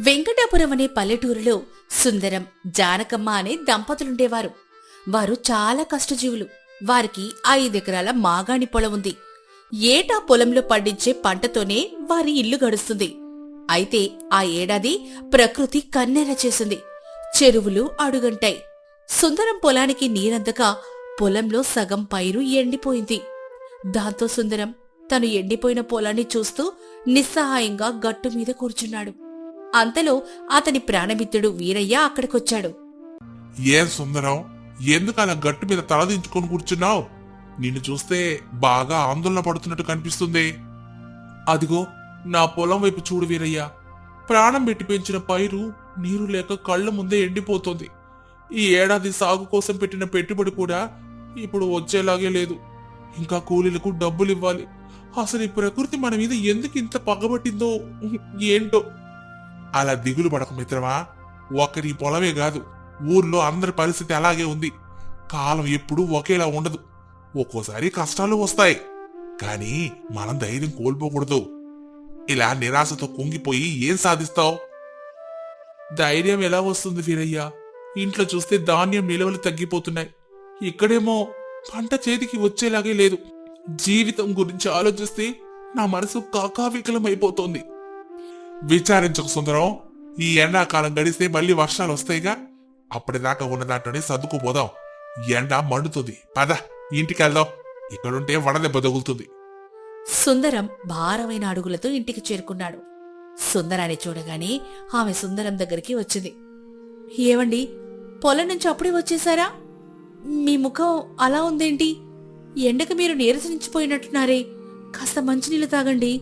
వెంకటాపురం అనే పల్లెటూరులో సుందరం, జానకమ్మ అనే దంపతులుండేవారు. వారు చాలా కష్టజీవులు. వారికి 5 ఎకరాల మాగాణి పొలం ఉంది. ఏటా పొలంలో పండించే పంటతోనే వారి ఇల్లు గడుస్తుంది. అయితే ఆ ఏడాది ప్రకృతి కన్నెర చేసింది. చెరువులు అడుగంటాయి. సుందరం పొలానికి నీరందక పొలంలో సగం పైరు ఎండిపోయింది. దాంతో సుందరం తను ఎండిపోయిన పొలాన్ని చూస్తూ నిస్సహాయంగా గట్టుమీద కూర్చున్నాడు. అంతలో అతని ప్రాణమిత్రుడు వీరయ్య అక్కడికొచ్చాడు. ఏం సుందరం, ఎందుకు అలా గట్టు మీద తలదించుకొని కూర్చున్నావు? నిన్ను చూస్తే బాగా ఆందోళన పడుతున్నట్టు కనిపిస్తుంది. అదిగో నా పొలం వైపు చూడు వీరయ్య. ప్రాణం పెట్టి పెంచిన పైరు నీరు లేక కళ్ళ ముందే ఎండిపోతుంది. ఈ ఏడాది సాగు కోసం పెట్టిన పెట్టుబడి కూడా ఇప్పుడు వచ్చేలాగే లేదు. ఇంకా కూలీలకు డబ్బులు ఇవ్వాలి. అసలు ఈ ప్రకృతి మన మీద ఎందుకు ఇంత పగబట్టిందో ఏంటో. అలా దిగులు పడక మిత్రమా. ఒక్కరి పొలమే కాదు, ఊర్లో అందరి పరిస్థితి అలాగే ఉంది. కాలం ఎప్పుడూ ఒకేలా ఉండదు. ఒక్కోసారి కష్టాలు వస్తాయి, కానీ మనం ధైర్యం కోల్పోకూడదు. ఇలా నిరాశతో కుంగిపోయి ఏం సాధిస్తావు? ధైర్యం ఎలా వస్తుంది వీరయ్య? ఇంట్లో చూస్తే ధాన్యం నిల్వలు తగ్గిపోతున్నాయి. ఇక్కడేమో పంట చేతికి వచ్చేలాగే లేదు. జీవితం గురించి ఆలోచిస్తే నా మనసు కాకావికలమైపోతోంది. విచారించకు సుందరం. ఈ ఎండాకాలం గడిస్తే మళ్ళీ వర్షాలు వస్తాయిగా. అప్పటిదాకా ఉన్న దాంట్లోనే సర్దుకుపోదాం. ఎండ మండుతుంది. పద ఇంటికి వెళ్దాం. ఇక్కడుంటే వడదెబ్బ తగులుతుంది. సుందరం భారమైన అడుగులతో ఇంటికి చేరుకున్నాడు. సుందరాన్ని చూడగానే ఆమె సుందరం దగ్గరికి వచ్చింది. ఏవండి, పొలం నుంచి అప్పుడే వచ్చేశారా? మీ ముఖం అలా ఉందేంటి? ఎండకు మీరు నీరసించిపోయినట్టున్నారే. కాస్త మంచినీళ్ళు తాగండి.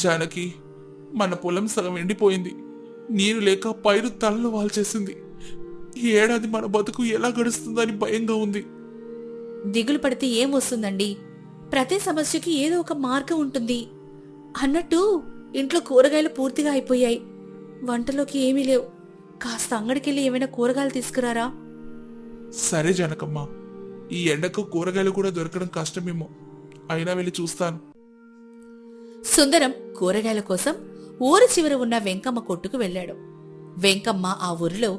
జానకి, మన పొలం సగం ఎండిపోయింది. నీరు లేక పైరు తలలు వాల్చేసింది. ఈ ఏడాది మన బతుకు ఎలా గడుస్తుందని భయంగా ఉంది. దిగులు పడితే ఏం వస్తుందండి? ప్రతి సమస్యకి ఏదో ఒక మార్గం ఉంటుంది. అన్నట్టు ఇంట్లో కూరగాయలు పూర్తిగా అయిపోయాయి. వంటలోకి ఏమీ లేవు. కాస్త అంగడికెళ్ళి ఏమైనా కూరగాయలు తీసుకురారా? సరే జనకమ్మ, ఈ ఎండకు కూరగాయలు కూడా దొరకడం కష్టమేమో. అయినా వెళ్ళి చూస్తాను. సుందరం కూరగాయల కోసం ఊరి చివర ఉన్న వెంకమ్మ కొట్టుకు వెళ్లాడు. వెంకమ్మ ఆ ఊరిలో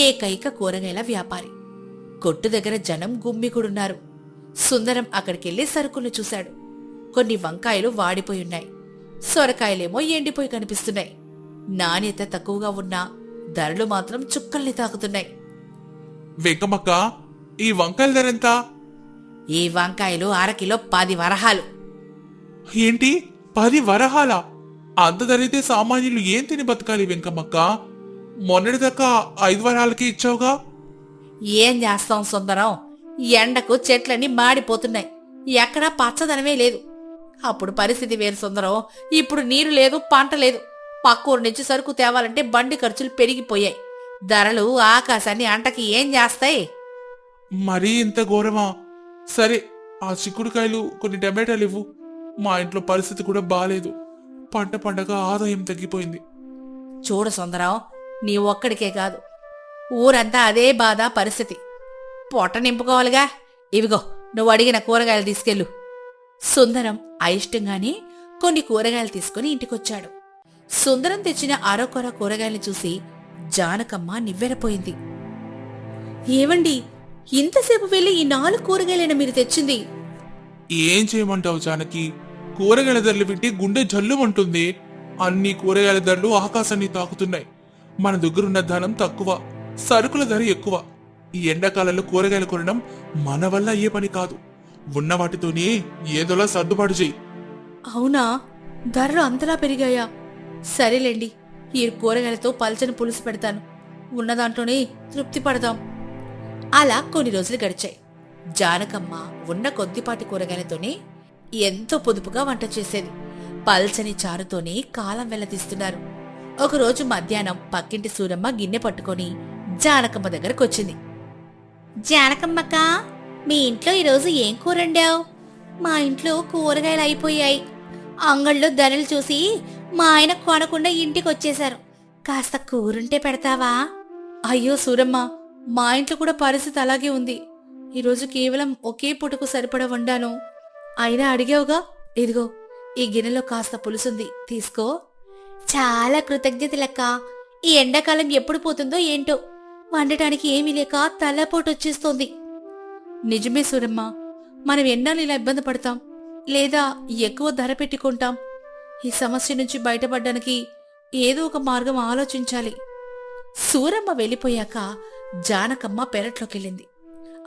ఏకైక కూరగాయల వ్యాపారి. కొట్టు దగ్గర జనం గుమ్మికుడున్నారు. సుందరం అక్కడికెళ్లి సరుకులు చూశాడు. కొన్ని వంకాయలు వాడిపోయున్నాయి. సొరకాయలేమో ఎండిపోయి కనిపిస్తున్నాయి. నాణ్యత తక్కువగా ఉన్నా ధరలు మాత్రం చుక్కల్ని తాకుతున్నాయి. వెంకమ్మక్క, ఈ వంకాయల ధర ఎంత? ఈ వంకాయలు అరకిలో 10 వరహాలు. ఏంటి, 10 వరహాలా? అంత ధరైతే సామాన్యులు ఏం తిని బతకాలి వెంకమ్మక్క? మొన్నటిదాకా 5 వరహాలకి ఇచ్చావుగా. ఏం చేస్తాం సుందరం, ఎండకు చెట్లన్నీ మాడిపోతున్నాయి. ఎక్కడా పచ్చదనమే లేదు. అప్పుడు పరిస్థితి వేరు సుందరం. ఇప్పుడు నీరు లేదు, పంట లేదు. పక్కూరు నుంచి సరుకు తేవాలంటే బండి ఖర్చులు పెరిగిపోయాయి. ధరలు ఆకాశాన్ని అంటకి ఏం చేస్తాయి? మరీ ఇంత ఘోరమా? సరే, ఆ చిక్కుడుకాయలు, కొన్ని టమాటాలు ఇవ్వు. మా ఇంట్లో పరిస్థితి కూడా బాలేదు. పంట పండగ ఆదాయం తగ్గిపోయింది. చూడు సుందరం, నీ ఒక్కడికే కాదు, ఊరంతా అదే బాధ పరిస్థితి. పొట్ట నింపుకోవాలిగా. ఇవిగో, నువ్వు అడిగిన కూరగాయలు తీసుకెళ్ళు. సుందరం అయిష్టంగానే కొన్ని కూరగాయలు తీసుకుని ఇంటికొచ్చాడు. సుందరం తెచ్చిన అరకొర కూరగాయలు చూసి జానకమ్మ నివ్వెరపోయింది. ఏవండి, ఇంతసేపు వెళ్ళి ఈ 4 కూరగాయలైనా మీరు తెచ్చింది? ఏం చేయమంటావు జానకి? కూరగాయల ధరలు వింటే గుండె జల్లుమంటుంది. అన్ని కూరగాయల ధరలు ఆకాశాన్ని తాకుతున్నాయి. మన దగ్గరున్న ధనం తక్కువ, సరుకుల ధర ఎక్కువ. ఈ ఎండాకాలంలో కూరగాయలు కొనడం మన వల్ల అయ్యే పని కాదు. ఉన్న వాటితోనే ఏదోలా సర్దుబాటు చెయ్యి. అవునా? ధరలు అంతలా పెరిగాయా? సరేలేండి, ఈ కూరగాయలతో పల్చని పులుసు పెడతాను. ఉన్నదాంట్లోనే తృప్తి పడదాం. అలా కొన్ని రోజులు గడిచాయి. జానకమ్మ ఉన్న కొద్దిపాటి కూరగాయలతోనే ఎంతో పొదుపుగా వంట చేసేది. పల్చని చారుతోనే కాలం వెళ్లదీస్తున్నారు. ఒకరోజు మధ్యాహ్నం పక్కింటి సూరమ్మ గిన్నె పట్టుకొని జానకమ్మ దగ్గరకొచ్చింది. జానకమ్మక్క, మీ ఇంట్లో ఈరోజు ఏం కూరండావు? మా ఇంట్లో కూరగాయలు అయిపోయాయి. అంగళ్ళలో ధరలు చూసి మా ఆయన కొనకుండా ఇంటికొచ్చేశారు. కాస్త కూరుంటే పెడతావా? అయ్యో సూరమ్మ, మా ఇంట్లో కూడా పరిస్థితి అలాగే ఉంది. ఈరోజు కేవలం ఒకే పూటకు సరిపడా వండాను. అయినా అడిగావుగా, ఇదిగో ఈ గిన్నెలో కాస్త పులుసుంది, తీసుకో. చాలా కృతజ్ఞతలక్క. ఈ ఎండాకాలం ఎప్పుడు పోతుందో ఏంటో, వండటానికి ఏమీ లేక తలపోటొచ్చేస్తోంది. నిజమే సూరమ్మ, మనం ఎన్నాళ్ళు ఇలా ఇబ్బంది పడతాం, లేదా ఎక్కువ ధర పెట్టుకుంటాం? ఈ సమస్య నుంచి బయటపడడానికి ఏదో ఒక మార్గం ఆలోచించాలి. సూరమ్మ వెళ్ళిపోయాక జానకమ్మ పెరట్లోకెళ్ళింది.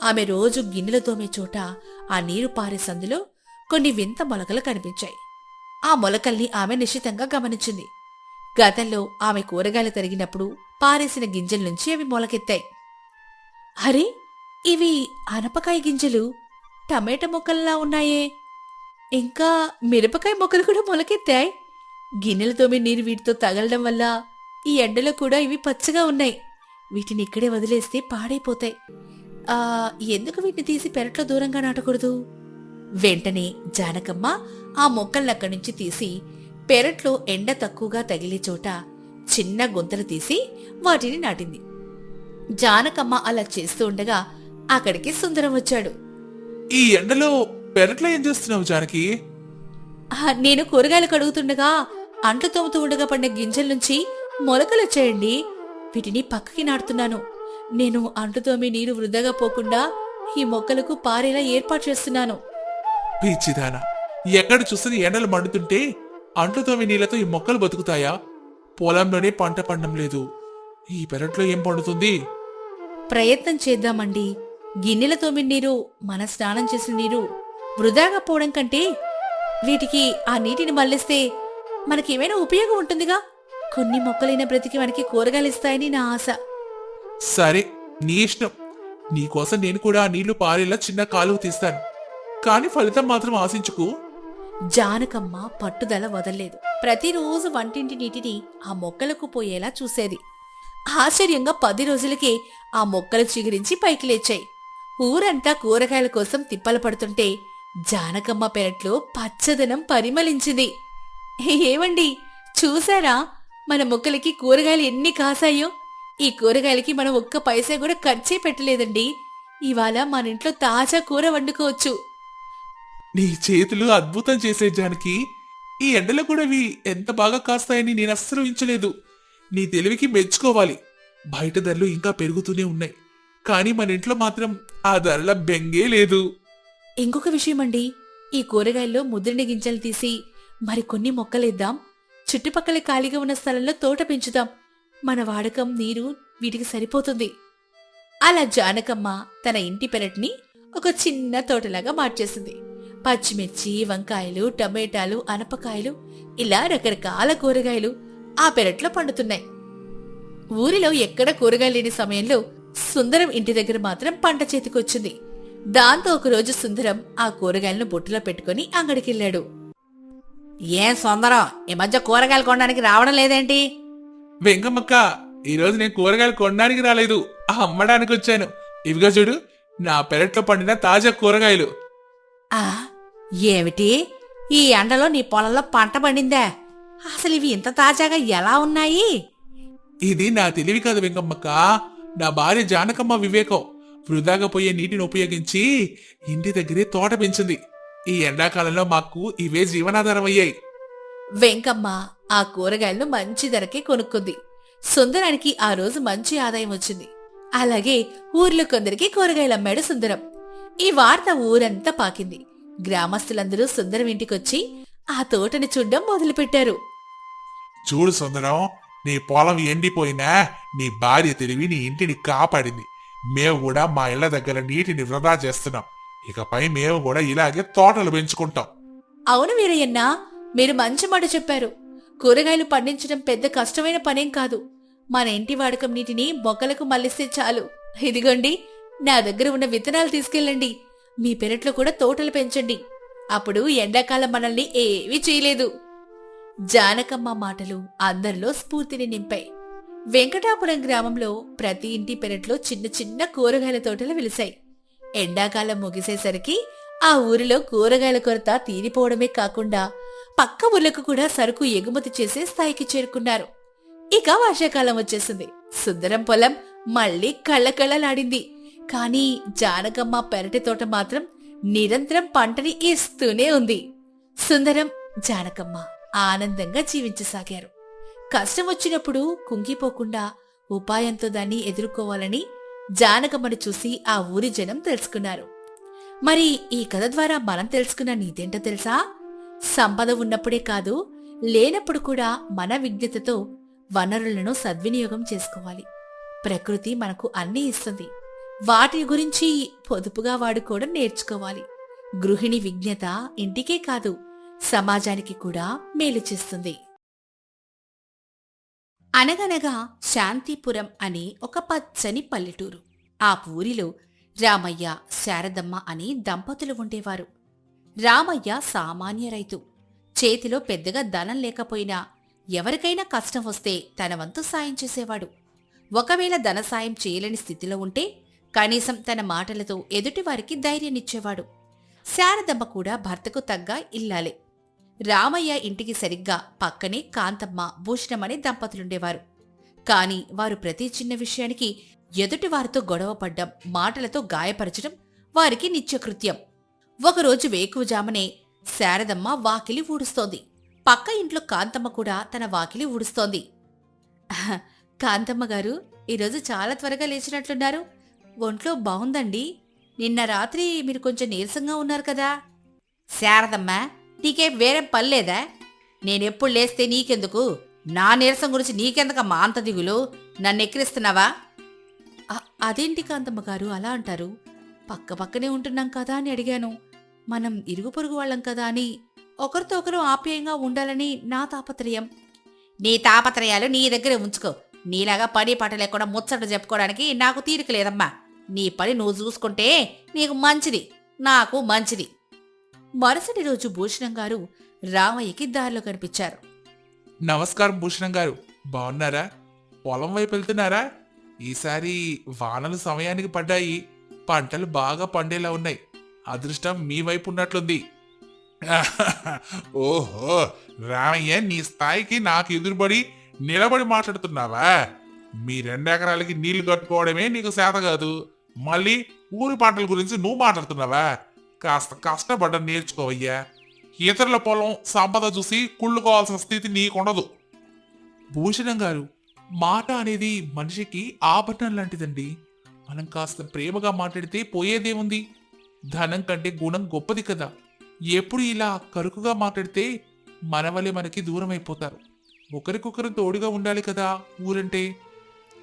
ఆమె రోజు గిన్నెలు తోమే చోట ఆ నీరు పారే సందులో కొన్ని వింత మొలకలు కనిపించాయి. ఆ మొలకల్ని ఆమె నిశితంగా గమనించింది. గతంలో ఆమె కూరగాయలు తరిగినప్పుడు పారేసిన గింజల నుంచి అవి మొలకెత్తాయి. అరే, ఇవి అనపకాయ గింజలు, టమాటా మొక్కల్లా ఉన్నాయే. ఇంకా మిరపకాయ మొక్కలు కూడా మొలకెత్తాయి. గిన్నెలతోమే నీరు వీటితో తగలడం వల్ల ఈ ఎండలో కూడా ఇవి పచ్చగా ఉన్నాయి. వీటిని ఇక్కడే వదిలేస్తే పాడైపోతాయి. ఎందుకు వీటిని తీసి పెరట్లో దూరంగా నాటకూడదు? వెంటనే జానకమ్మ ఆ మొక్కలనక్కడి నుంచి తీసి పెరట్లో ఎండ తక్కువగా తగిలే చోట చిన్న గుంతలు తీసి వాటిని నాటింది. జానకమ్మ అలా చేస్తూ ఉండగా అక్కడికి సుందరం వచ్చాడు. ఈ ఎండలో పెరట్లో ఏం చేస్తున్నావు జానకి? నేను కూరగాయలు కడుగుతుండగా అంట్లు తోముతూ ఉండగా పడిన గింజల నుంచి మొలకలు వచ్చాయండి. వీటిని పక్కకి నాటుతున్నాను. నేను అంట్లు తోమి నీరు వృధాగా పోకుండా ఈ మొక్కలకు పారేలా ఏర్పాటు చేస్తున్నాను. పిచ్చిదానా, ఎక్కడ చూస్తే ఎండలు మండుతుంటే అంట్లుతోమి నీళ్లతో ఈ మొక్కలు బతుకుతాయా? పొలంలోనే పంట పండడం లేదు, ఈ పెరట్లో ఏం పండుతుంది? ప్రయత్నం చేద్దామండి. గిన్నెల తోమిన నీరు, మన స్నానం చేసిన నీరు వృధాగా పోవడం కంటే వీటికి ఆ నీటిని మళ్లిస్తే మనకేమైనా ఉపయోగం ఉంటుందిగా. కొన్ని మొక్కలైన బ్రతికి మనకి కూరగాయలు ఇస్తాయని నా ఆశ. సరే, నీ ఇష్టం. నీకోసం నేను కూడా ఆ నీళ్లు పారేలా చిన్న కాలువ తీస్తాను, కాని ఫలితం మాత్రం ఆశించుకు. జానకమ్మ పట్టుదల వదల్లేదు. ప్రతిరోజు వంటింటి నీటిని ఆ మొక్కలకు పోయేలా చూసేది. ఆశ్చర్యంగా 10 రోజులకే ఆ మొక్కలు చిగురించి పైకి లేచాయి. ఊరంతా కూరగాయల కోసం తిప్పలు పడుతుంటే జానకమ్మ పెరట్లో పచ్చదనం పరిమళించింది. ఏవండి, చూసారా మన మొక్కలకి కూరగాయలు ఎన్ని కాసాయో? ఈ కూరగాయలకి మనం ఒక్క పైసా కూడా ఖర్చే పెట్టలేదండి. ఇవాళ మన ఇంట్లో తాజా కూర వండుకోవచ్చు. నీ చేతులు అద్భుతం చేసే జానకి. ఈ ఎండలో కూడా ఇవి ఎంత బాగా కాస్తాయని నేను అస్సలు ఊహించలేదు. నీ తెలివికి మెచ్చుకోవాలి. బయట ధరలు ఇంకా పెరుగుతూనే ఉన్నాయి, కానీ మన ఇంట్లో మాత్రం ఆ ధరల బెంగే లేదు. ఇంకొక విషయమండి, ఈ కూరగాయల్లో ముద్రణ గింజలు తీసి మరికొన్ని మొక్కలేద్దాం. చుట్టుపక్కల ఖాళీగా ఉన్న స్థలంలో తోట పెంచుదాం. మన వాడకం నీరు వీటికి సరిపోతుంది. అలా జానకమ్మ తన ఇంటి పెరటిని ఒక చిన్న తోటలాగా మార్చేసింది. పచ్చిమిర్చి, వంకాయలు, టమేటాలు, అనపకాయలు, ఇలా రకరకాల కూరగాయలు ఆ పెరట్లో పండుతున్నాయి. ఊరిలో ఎక్కడ కూరగాయలు లేని సమయంలో సుందరం ఇంటి దగ్గర మాత్రం పంట చేతికొచ్చింది. దాంతో ఒకరోజు సుందరం ఆ కూరగాయలను బుట్టలో పెట్టుకుని అంగడికెళ్ళాడు. ఏం సుందరం, ఈ మధ్య కూరగాయలు కొనడానికి రావడం లేదేంటి? వెంగమ్మక్క, ఈరోజు నేను కూరగాయలు కొనడానికి రాలేదు, అమ్మడానికి వచ్చాను. ఇవిగా చూడు, నా పెరట్లో పండిన తాజా కూరగాయలు. ఏమిటి, ఈ ఎండలో నీ పొలంలో పంట పండిందా? అసలు ఇవి ఇంత తాజాగా ఎలా ఉన్నాయి? ఇది నా తెలివి కాదు వెంగమ్మక్క, నా భార్య జానకమ్మ వివేకం. వృధాగా పోయే నీటిని ఉపయోగించి ఇంటి దగ్గరే తోట పెంచింది. ఈ ఎండాకాలంలో మాకు ఇవే జీవనాధారం అయ్యాయి. వెంకమ్మ ఆ కూరగాయలను మంచి ధరకే కొనుక్కుంది. సుందరానికి ఆ రోజు మంచి ఆదాయం వచ్చింది. అలాగే ఊర్లో కొందరికి కూరగాయలు అమ్మాడు సుందరం. ఈ వార్త ఊరంతా పాకింది. గ్రామస్తులందరూ సుందరం ఇంటికొచ్చి ఆ తోటని చూడ్డం మొదలుపెట్టారు. చూడు సుందరం, నీ పొలం ఎండిపోయినా నీ భార్య తెలివి నీ ఇంటిని కాపాడింది. మేము కూడా మా ఇళ్ల దగ్గర నీటిని వృధా చేస్తున్నాం. ఇకపై మేము కూడా ఇలాగే తోటలు పెంచుకుంటాం. అవును వీరయ్యన్న, మీరు మంచి మాట చెప్పారు. కూరగాయలు పండించడం పెద్ద కష్టమైన పనేం కాదు. మన ఇంటి వాడకం నీటిని మొక్కలకు మళ్లిస్తే చాలు. ఇదిగోండి, నా దగ్గర ఉన్న విత్తనాలు తీసుకెళ్ళండి. మీ పెరట్లో కూడా తోటలు పెంచండి. అప్పుడు ఎండాకాలం మనల్ని ఏమీ చేయలేదు. జానకమ్మ మాటలు అందరిలో స్ఫూర్తిని నింపాయి. వెంకటాపురం గ్రామంలో ప్రతి ఇంటి పెరట్లో చిన్న చిన్న కూరగాయల తోటలు వెలిశాయి. ఎండాకాలం ముగిసేసరికి ఆ ఊరిలో కూరగాయల కొరత తీరిపోవడమే కాకుండా పక్క ఊర్లకు కూడా సరుకు ఎగుమతి చేసే స్థాయికి చేరుకున్నారు. ఇక వర్షాకాలం వచ్చేసింది. సుందరం పొలం మళ్లీ కళ్ళకళ్ళలాడింది. కాని జానకమ్మ పెరటి తోట మాత్రం నిరంతరం పంటని ఇస్తూనే ఉంది. సుందరం, జానకమ్మ ఆనందంగా జీవించసాగారు. కష్టం వచ్చినప్పుడు కుంగిపోకుండా ఉపాయంతో దాన్ని ఎదుర్కోవాలని జానకమ్మని చూసి ఆ ఊరి జనం తెలుసుకున్నారు. మరి ఈ కథ ద్వారా మనం తెలుసుకున్న నీతేంటో తెలుసా? సంపద ఉన్నప్పుడే కాదు, లేనప్పుడు కూడా మన విజ్ఞతతో వనరులను సద్వినియోగం చేసుకోవాలి. ప్రకృతి మనకు అన్నీ ఇస్తుంది, వాటి గురించి పొదుపుగా వాడుకోవడం నేర్చుకోవాలి. గృహిణి విజ్ఞత ఇంటికే కాదు, సమాజానికి కూడా మేలు చేస్తుంది. అనగనగా శాంతిపురం అనే ఒక పచ్చని పల్లెటూరు. ఆ ఊరిలో రామయ్య, శారదమ్మ అని దంపతులు ఉండేవారు. రామయ్య సామాన్య రైతు. చేతిలో పెద్దగా ధనం లేకపోయినా ఎవరికైనా కష్టం వస్తే తన వంతు సాయం చేసేవాడు. ఒకవేళ ధన సాయం చేయలేని స్థితిలో ఉంటే కనీసం తన మాటలతో ఎదుటివారికి ధైర్యాన్నిచ్చేవాడు. శారదమ్మ కూడా భర్తకు తగ్గ ఇల్లాలే. రామయ్య ఇంటికి సరిగ్గా పక్కనే కాంతమ్మ, భూషణం అనే దంపతులుండేవారు. కాని వారు ప్రతి చిన్న విషయానికి ఎదుటివారితో గొడవపడ్డం, మాటలతో గాయపరచడం వారికి నిత్యకృత్యం. ఒకరోజు వేకువజామనే శారదమ్మ వాకిలి ఊడుస్తోంది. పక్క ఇంట్లో కాంతమ్మ కూడా తన వాకిలి ఊడుస్తోంది. కాంతమ్మ గారు, ఈరోజు చాలా త్వరగా లేచినట్లున్నారు. ఒంట్లో బావుందండి. నిన్న రాత్రి మీరు కొంచెం నీరసంగా ఉన్నారు కదా. శారదమ్మ, నీకేం వేరే పనిలేదా? నేనెప్పుడు లేస్తే నీకెందుకు? నా నీరసం గురించి నీకెందుకమ్మా అంత దిగులు? నన్ను ఎక్కిరిస్తున్నావా? అదేంటి కాంతమ్మ గారు అలా అంటారు? పక్కపక్కనే ఉంటున్నాం కదా అని అడిగాను. మనం ఇరుగు పొరుగు వాళ్ళం కదా అని ఒకరితో ఒకరు ఆప్యాయంగా ఉండాలని నా తాపత్రయం. నీ తాపత్రయాలు నీ దగ్గరే ఉంచుకో. నీలాగా పని పాట లేకుండా ముచ్చట చెప్పుకోవడానికి నాకు తీరిక లేదమ్మా. నీ పని నువ్వు చూసుకుంటే నీకు మంచిది, నాకు మంచిది. మరుసటి రోజు భూషణం గారు రామయ్యకి దారిలో కనిపించారు. నమస్కారం భూషణం గారు, బాగున్నారా? పొలం వైపు వెళ్తున్నారా? ఈసారి వానలు సమయానికి పడ్డాయి, పంటలు బాగా పండేలా ఉన్నాయి. అదృష్టం మీ వైపు ఉన్నట్లుంది. ఓహో రామయ్య, నీ స్థాయికి నాకు ఎదురుబడి నిలబడి మాట్లాడుతున్నావా? మీ 2 ఎకరాలకి నీళ్లు కట్టుకోవడమే నీకు చేత కాదు, మళ్ళీ ఊరి పంటల గురించి నువ్వు మాట్లాడుతున్నావా? కాస్త కష్టపడ్డం నేర్చుకోవయ్యా. ఇతరుల పొలం సంపద చూసి కుళ్ళుకోవాల్సిన స్థితి నీకుండదు. భూషణం గారు, మాట అనేది మనిషికి ఆభరణం లాంటిదండి. మనం కాస్త ప్రేమగా మాట్లాడితే పోయేదేముంది? ధనం కంటే గుణం గొప్పది కదా. ఎప్పుడు ఇలా కరుకుగా మాట్లాడితే మన వల్లే మనకి దూరం అయిపోతారు. ఒకరికొకరు తోడుగా ఉండాలి కదా ఊరంటే.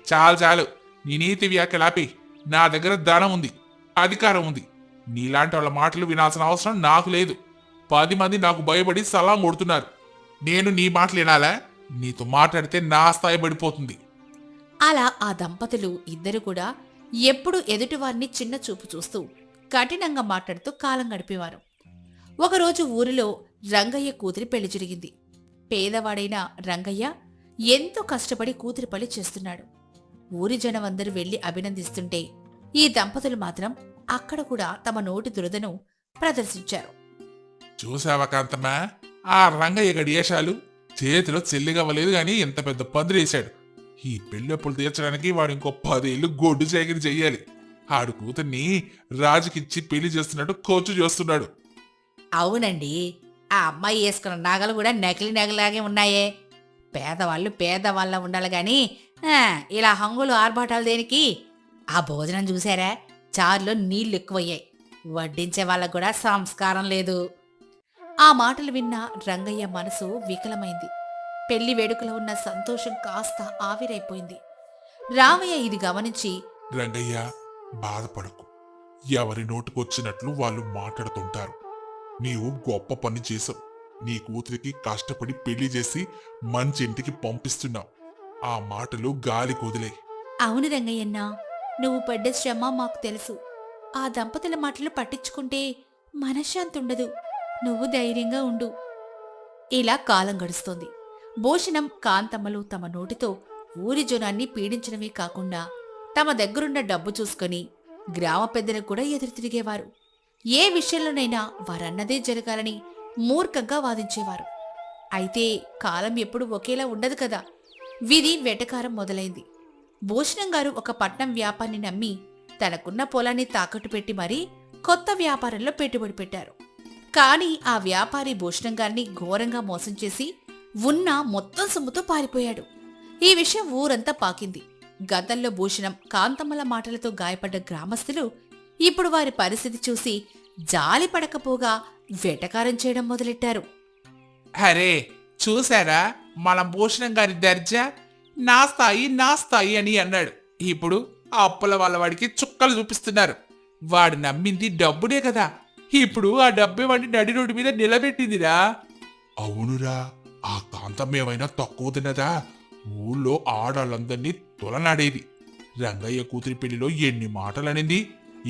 చాలు చాలు, నీ నీతి వ్యాఖ్యలాపి. నా దగ్గర ధనం ఉంది, అధికారం ఉంది. నీలాంటి వాళ్ళ మాటలు వినాల్సిన అవసరం నాకు లేదు. 10 మంది నాకు భయపడి సలాం కొడుతున్నారు. నేను నీ మాటలు వినాలా? నీతో మాట్లాడితే నా స్థాయి పడిపోతుంది. అలా ఆ దంపతులు ఇద్దరు కూడా ఎప్పుడు ఎదుటివారిని చిన్న చూపు చూస్తూ కఠినంగా మాట్లాడుతూ కాలం గడిపేవారు. ఒకరోజు ఊరిలో రంగయ్య కూతురి పెళ్లి జరిగింది. పేదవాడైన రంగయ్య ఎంతో కష్టపడి కూతురి పెళ్లి చేస్తున్నాడు. ఊరి జనం అందరూ వెళ్లి అభినందిస్తుంటే ఈ దంపతులు మాత్రం అక్కడ కూడా తమ నోటి దురదను ప్రదర్శించారు. చూసావా కాంతమ్మ, ఆ రంగయ్య గడియేశాలు చేతిలో చెల్లిగవ్వలేదు గాని ఎంత పెద్ద పందిరేశాడు. ఈ పెళ్ళప్పులు తీర్చడానికి వాడు ఇంకో 10 ఏళ్ళు గొడ్డు చాకిరి చెయ్యాలి. ఆడు కూతుర్ని రాజుకిచ్చి పెళ్లి చేస్తున్నట్టు ఖర్చు చేస్తున్నాడు. అవునండి, ఆ అమ్మాయి వేసుకున్న నగలు కూడా నకిలీ నగలాగే ఉన్నాయే. పేదవాళ్ళు పేదవాళ్ళ ఉండాలి గాని ఇలా హంగులు ఆర్భాటాలు దేనికి? ఆ భోజనం చూసారా? చారులో నీళ్లు ఎక్కువయ్యాయి. వడ్డించే వాళ్ళకు కూడా సంస్కారం లేదు. ఆ మాటలు విన్న రంగయ్య మనసు వికలమైంది. పెళ్లి వేడుకలో ఉన్న సంతోషం కాస్త ఆవిరైపోయింది. రామయ్య ఇది గమనించి, రంగయ్య, బాధపడకు. ఎవరి నోటుకొచ్చినట్లు వాళ్ళు మాట్లాడుతుంటారు. నీవు గొప్ప పని చేసావు. నీ కూతురికి కష్టపడి పెళ్లి చేసి మంచి ఇంటికి పంపిస్తున్నావు. ఆ మాటలు గాలి కొదిలే. అవును రంగయ్యన్నా, నువ్వు పడ్డ శ్రమ మాకు తెలుసు. ఆ దంపతుల మాటలు పట్టించుకుంటే మనశ్శాంతి ఉండదు. నువ్వు ధైర్యంగా ఉండు. ఇలా కాలం గడుస్తోంది. భూషణం, కాంతమ్మలు తమ నోటితో ఊరి జనాన్ని పీడించడమే కాకుండా తమ దగ్గరున్న డబ్బు చూసుకొని గ్రామ పెద్దలకు కూడా ఎదురు తిరిగేవారు. ఏ విషయంలోనైనా వారన్నదే జరగాలని మూర్ఖంగా వాదించేవారు. అయితే కాలం ఎప్పుడు ఒకేలా ఉండదు కదా. విధి వెటకారం మొదలైంది. భూషణం గారు ఒక పట్నం వ్యాపారిని నమ్మి తనకున్న పొలాన్ని తాకట్టు పెట్టి మరీ కొత్త వ్యాపారంలో పెట్టుబడి పెట్టారు. కాని ఆ వ్యాపారి భూషణం గారిని ఘోరంగా మోసం చేసి ఉన్న మొత్తం సొమ్ముతో పారిపోయాడు. ఈ విషయం ఊరంతా పాకింది. గతంలో భూషణం కాంతమ్మల మాటలతో గాయపడ్డ గ్రామస్తులు ఇప్పుడు వారి పరిస్థితి చూసి జాలి పడకపోగా వెటకారం చేయడం మొదలెట్టారు. అరే చూసారా మన భూషణం గారి దర్జా, నా స్థాయి అని అన్నాడు. ఇప్పుడు ఆ అప్పుల వాళ్ళ వాడికి చుక్కలు చూపిస్తున్నారు. వాడు నమ్మింది డబ్బునే కదా, ఇప్పుడు ఆ డబ్బే వాడిని నడి రోడ్డు మీద నిలబెట్టిందిరా. అవునురా, ఆ కాంతం ఏమైనా తక్కువ తిన్నదా? ఊళ్ళో ఆడాళ్ళందరినీ తొలనాడేది. రంగయ్య కూతురి పెళ్లిలో ఎన్ని మాటలనింది.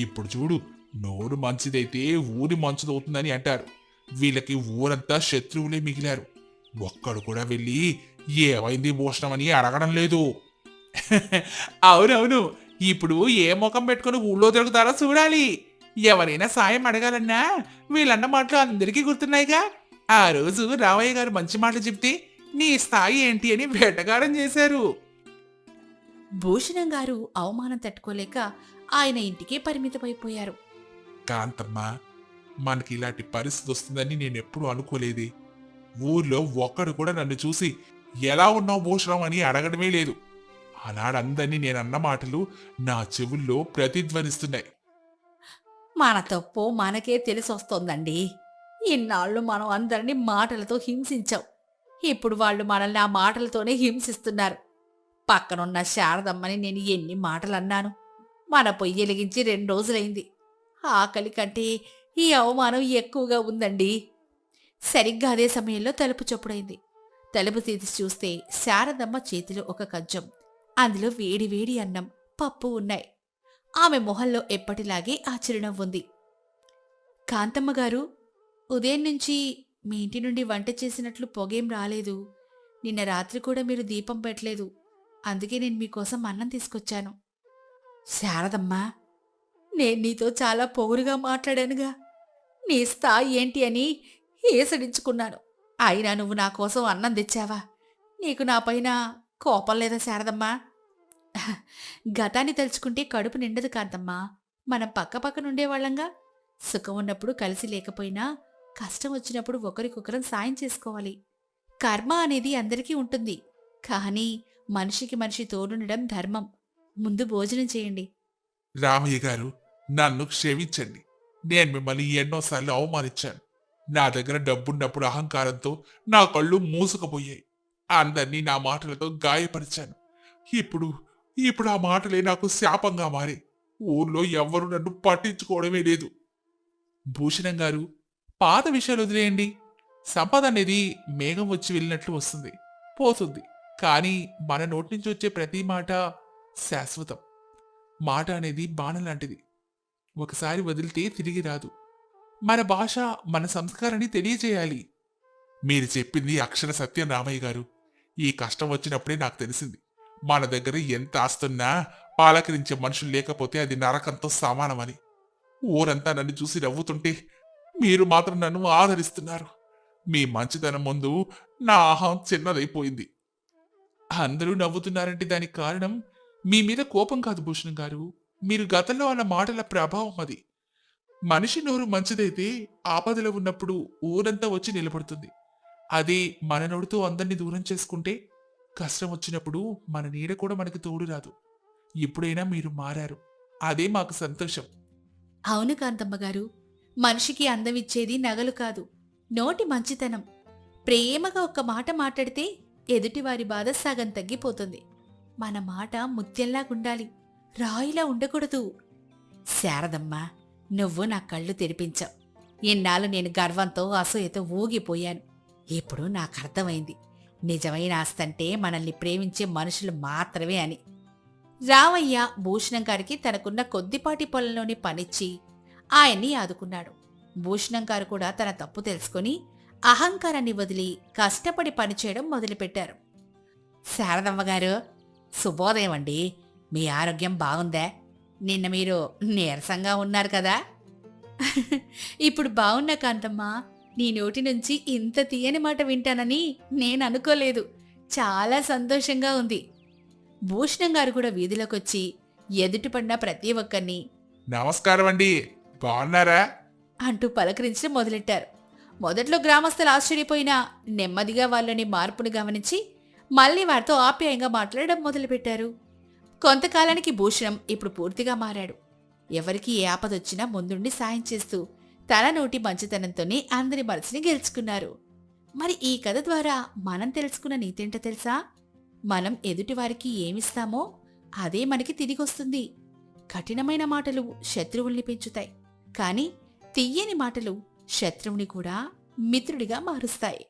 ఇప్పుడు చూడు, నోరు మంచిదైతే ఊరి మంచిదవుతుందని అంటారు. వీళ్ళకి ఊరంతా శత్రువులే మిగిలారు. ఒక్కడు కూడా వెళ్ళి ఏమైంది భూషణమని అడగడం లేదు. అవునవును, ఇప్పుడు ఏ ముఖం పెట్టుకుని ఊళ్ళో తిరుగుతారో చూడాలి. ఎవరైనా సాయం అడగాలన్నా వీళ్ళన్న మాటలు అందరికీ గుర్తున్నాయిగా. ఆ రోజు రామయ్య గారు మంచి మాటలు చెప్తే నీ స్థాయి ఏంటి అని వేటగారం చేశారు. భూషణం గారు అవమానం తట్టుకోలేక ఆయన ఇంటికే పరిమితమైపోయారు. కాంతమ్మ, మనకి ఇలాంటి పరిస్థితి వస్తుందని నేనెప్పుడు అనుకోలేదే. ఊర్లో ఒక్కడు కూడా నన్ను చూసి ఎలా ఉన్నావు భూషణం అని అడగడమే లేదు. ఆనాడందరినీ నేనన్న మాటలు నా చెవుల్లో ప్రతిధ్వనిస్తున్నాయి. మన తప్పు మనకే తెలిసొస్తోందండి. ఇన్నాళ్ళు మనం అందరినీ మాటలతో హింసించాం. ఇప్పుడు వాళ్ళు మనల్ని ఆ మాటలతోనే హింసిస్తున్నారు. పక్కనున్న శారదమ్మని నేను ఎన్ని మాటలన్నాను. మన పొయ్యి వెలిగించి 2 రోజులైంది. ఆకలి కంటే ఈ అవమానం ఎక్కువగా ఉందండి. సరిగ్గా అదే సమయంలో తలుపు చప్పుడైంది. తలుపు తీసి చూస్తే శారదమ్మ చేతిలో ఒక కంచం, అందులో వేడి వేడి అన్నం, పప్పు ఉన్నాయి. ఆమె మొహంలో ఎప్పటిలాగే ఆ చిరునవ్వుంది. కాంతమ్మ గారు, ఉదయం నుంచి మీ ఇంటి నుండి వంట చేసినట్లు పొగేం రాలేదు. నిన్న రాత్రి కూడా మీరు దీపం పెట్టలేదు. అందుకే నేను మీకోసం అన్నం తీసుకొచ్చాను. శారదమ్మా, నేను నీతో చాలా పొగురుగా మాట్లాడానుగా. నీ స్థాయి ఏంటి అని ఏసడించుకున్నాను. అయినా నువ్వు నా కోసం అన్నం తెచ్చావా? నీకు నాపైన కోపం లేదా శారదమ్మా? గతాన్ని తలుచుకుంటే కడుపు నిండదు కాంతమ్మా. మనం పక్కపక్కనుండేవాళ్లంగా. సుఖం ఉన్నప్పుడు కలిసి లేకపోయినా కష్టం వచ్చినప్పుడు ఒకరికొకరం సాయం చేసుకోవాలి. కర్మ అనేది అందరికీ ఉంటుంది. కానీ మనిషికి మనిషి తోడుండడం ధర్మం. ముందు భోజనం చేయండి. రామయ్య గారు, నన్ను క్షమించండి. నేను మిమ్మల్ని ఎన్నోసార్లు అవమానించాను. నా దగ్గర డబ్బున్నప్పుడు అహంకారంతో నా కళ్ళు మూసుకుపోయాయి. అందర్నీ నా మాటలతో గాయపరిచాను. ఇప్పుడు ఇప్పుడు ఆ మాటలే నాకు శాపంగా మారి ఊర్లో ఎవ్వరూ నన్ను పట్టించుకోవడమే లేదు. భూషణం గారు, పాత విషయాలు వదిలేయండి. సంపద అనేది మేఘం వచ్చి వెళ్ళినట్లు వస్తుంది, పోతుంది. కానీ మన నోటి నుంచి వచ్చే ప్రతి మాట శాశ్వతం. మాట అనేది బాణం లాంటిది. ఒకసారి వదిలితే తిరిగి రాదు. మన భాష, మన సంస్కారాన్ని తెలియజేయాలి. మీరు చెప్పింది అక్షర సత్యం రామయ్య గారు. ఈ కష్టం వచ్చినప్పుడే నాకు తెలిసింది, మన దగ్గర ఎంత ఆస్తున్నా పాలకరించే మనుషులు లేకపోతే అది నరకంతో సమానమని. ఊరంతా నన్ను చూసి నవ్వుతుంటే మీరు మాత్రం నన్ను ఆదరిస్తున్నారు. మీ మంచితనం ముందు నా అహం చిన్నదైపోయింది. అందరూ నవ్వుతున్నారంటే దానికి కారణం మీ మీద కోపం కాదు భూషణం గారు, మీరు గతంలో అన్న మాటల ప్రభావం అది. మనిషి నోరు మంచిదైతే ఆపదలో ఉన్నప్పుడు ఊరంతా వచ్చి నిలబడుతుంది. అదే మన నోటితో అందరినీ దూరం చేసుకుంటే కష్టం వచ్చినప్పుడు మన నీడ కూడా మనకి తోడు రాదు. ఇప్పుడైనా మీరు మారారు, అదే మాకు సంతోషం. అవును కాంతమ్మ గారు, మనిషికి అందమిచ్చేది నగలు కాదు, నోటి మంచితనం. ప్రేమగా ఒక్క మాట మాట్లాడితే ఎదుటివారి బాధ సగం తగ్గిపోతుంది. మన మాట ముత్యంలాగుండాలి, రాయిలా ఉండకూడదు. శారదమ్మా, నువ్వు నా కళ్ళు తెరిపించావు. ఇన్నాళ్ళు నేను గర్వంతో అసూయతో ఊగిపోయాను. ఇప్పుడు నాకు అర్థమైంది, నిజమైన ఆస్తంటే మనల్ని ప్రేమించే మనుషులు మాత్రమే అని. రామయ్య భూషణం గారికి తనకున్న కొద్దిపాటి పొలంలోని పనిచ్చి ఆయన్ని ఆదుకున్నాడు. భూషణం గారు కూడా తన తప్పు తెలుసుకుని అహంకారాన్ని వదిలి కష్టపడి పనిచేయడం మొదలుపెట్టారు. శారదమ్మ గారు, శుభోదయం అండి. మీ ఆరోగ్యం బాగుందా? నిన్న మీరు నీరసంగా ఉన్నారు కదా? ఇప్పుడు బాగున్నా కాంతమ్మ. నీ నోటి నుంచి ఇంత తీయని మాట వింటానని నేను అనుకోలేదు. చాలా సంతోషంగా ఉంది. భూషణం గారు కూడా వీధిలోకొచ్చి ఎదుటిపడిన ప్రతి ఒక్కరిని నమస్కారం అండి, బాగున్నారా అంటూ పలకరించడం మొదలెట్టారు. మొదట్లో గ్రామస్తులు ఆశ్చర్యపోయినా నెమ్మదిగా వాళ్ళని మార్పును గమనించి మళ్ళీ వారితో ఆప్యాయంగా మాట్లాడడం మొదలుపెట్టారు. కొంతకాలానికి భూషణం ఇప్పుడు పూర్తిగా మారాడు. ఎవరికి ఏ ఆపదొచ్చినా ముందుండి సాయం చేస్తూ తన నోటి మంచితనంతోనే అందరి మనసుని గెలుచుకున్నారు. మరి ఈ కథ ద్వారా మనం తెలుసుకున్న నీతేంటో తెలుసా? మనం ఎదుటివారికి ఏమిస్తామో అదే మనకి తిరిగొస్తుంది. కఠినమైన మాటలు శత్రువుల్ని పెంచుతాయి, కానీ తియ్యని మాటలు శత్రువుని కూడా మిత్రుడిగా మారుస్తాయి.